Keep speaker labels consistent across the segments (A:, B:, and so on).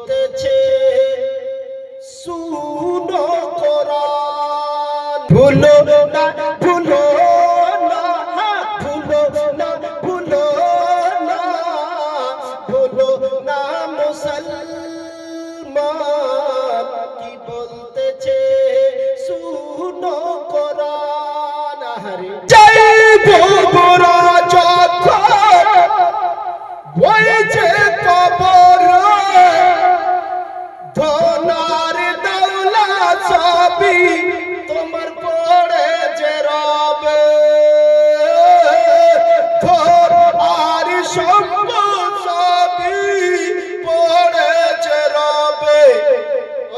A: বলতেছে শুনো কোরআন ভুলো না ভুলো না ভুলো না ভুলো না ভুলো না মুসলমান কি বলতেছে শুনো কোরআন হরি যাইব বড় যখন বইছে কবর ধনার দৌলত সবই তোমার পড়ে যে রবে ধন আর সম্পদ সবই পড়ে যে রবে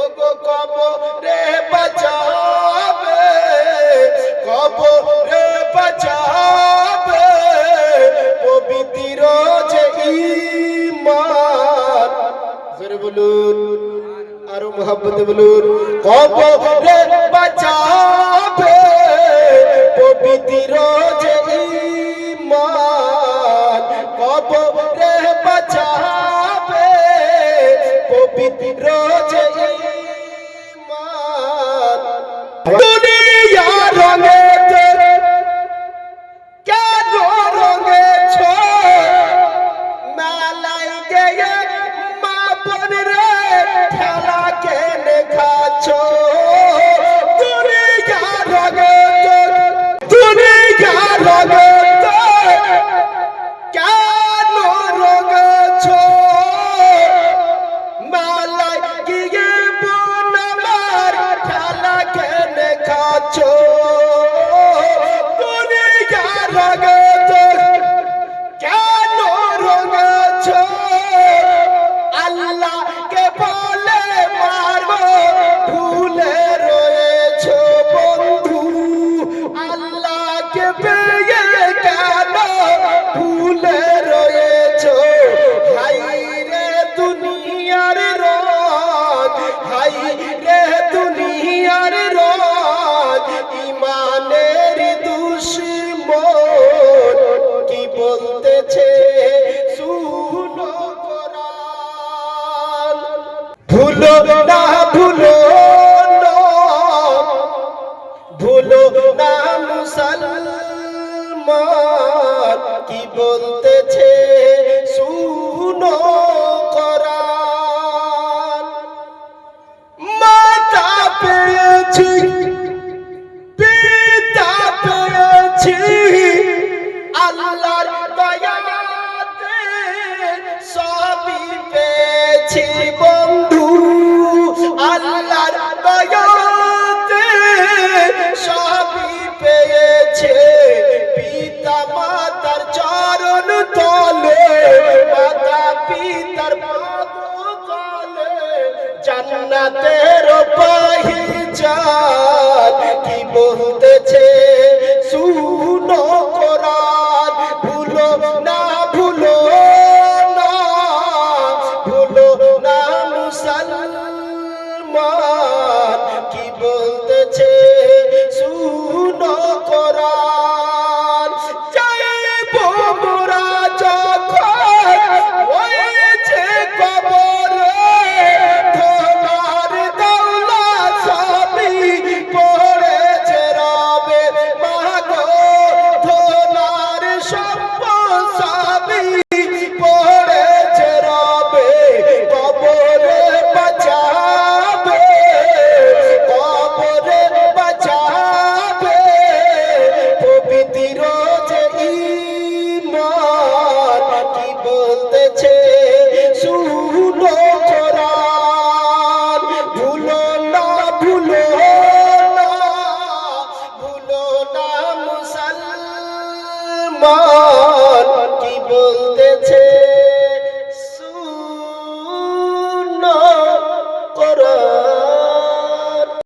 A: ওগো কবরে বাঁচাবে কবরে বাঁচাবে পবিত্র যে ঈমান জোরে বলুন আরো মোহাব্বতে বলুন কবরে বাঁচাবে পবিত্র যে ঈমান কবরে বাঁচাবে পবিত্র যে ঈমান দুনিয়া রঙে কেন রঙেছ মেলায় গিয়ে মা বোন রে খেলা কেনে খাচ্ছ দুনিয়া রঙে কেন রঙেছ মেলায় গিয়ে বোন আমার খেলা কেনে খাচ্ছ দুনিয়া রঙে কেন রঙেছ আল্লাহকে বলে মারবো ভুলে রয়েছ বন্ধু আল্লাহকে পেয়ে কেন ভুলে রয়েছ হাই রে দুনিয়ার রঙ হাই রে দুনিয়ার রঙ ইমানের দুশ্মন কি বলতেছে শুনো কোরআন ভুলো না ভুলো না ভুলো না মুসলমান কি বলতেছে শুনো কোরআন মাতা পেয়েছি পিতা পেয়েছি আল্লাহর দয়াতে সবই পেয়েছি বন্ধু আল্লাহর দয়াতে সবই পেয়েছে পিতা মাতার চরণ তলে মাতা পিতার পাদ তলে জান্নাতের পহচান কি বলতেছে শুনো কোরআন ভুলো না ভুলো না ভুলো না মুসলমান কি বলতেছে শুনো কোরআন যাইব মোরা যখন হয়েছে কবর ধনার দৌলত সবই পড়েছে রবে মাগো ধনার সম্পদ সবই পড়েছে রবে কবরে বাঁচাবে কবরে বাঁচাবে পবিত্র যে ঈমান কি বলতেছে শুনো কোরআন ভুলো না ভুলো না ভুলো না মুসলমান কি বলতেছে